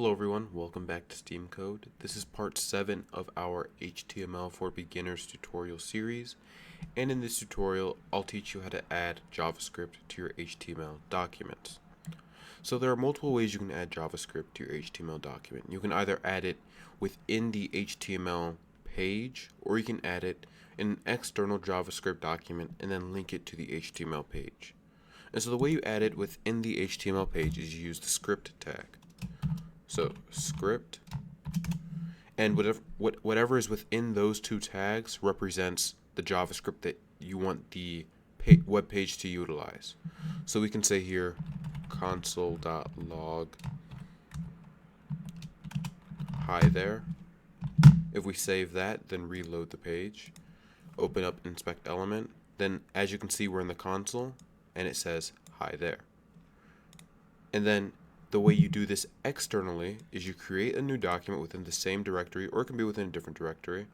Hello everyone, welcome back to Steam Code. This is part 7 of our HTML for Beginners tutorial series, and in this tutorial I'll teach you how to add JavaScript to your HTML documents. So there are multiple ways you can add JavaScript to your HTML document. You can either add it within the HTML page, or you can add it in an external JavaScript document and then link it to the HTML page. And so the way you add it within the HTML page is you use the script tag. So script, and whatever is within those two tags represents the JavaScript that you want the web page to utilize. So we can say here console.log hi there. If we save that, then reload the page, open up inspect element, then as you can see we're in the console and it says hi there. And then the way you do this externally is you create a new document within the same directory, or it can be within a different directory.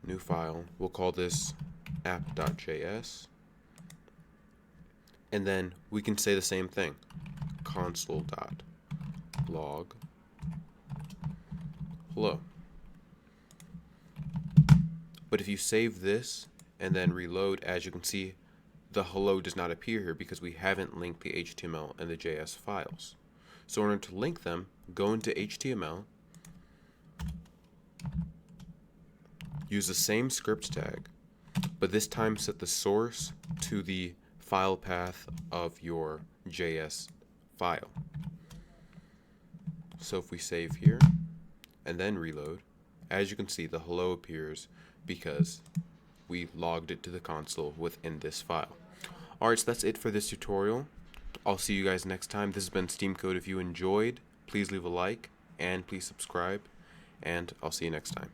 New file. We'll call this app.js. And then we can say the same thing. Console.log hello. But if you save this and then reload, as you can see, the hello does not appear here because we haven't linked the HTML and the JS files. So in order to link them, go into HTML, use the same script tag, but this time set the source to the file path of your JS file. So if we save here and then reload, as you can see, the hello appears because we logged it to the console within this file. Alright, so that's it for this tutorial. I'll see you guys next time. This has been Steam Code. If you enjoyed, please leave a like and please subscribe, and I'll see you next time.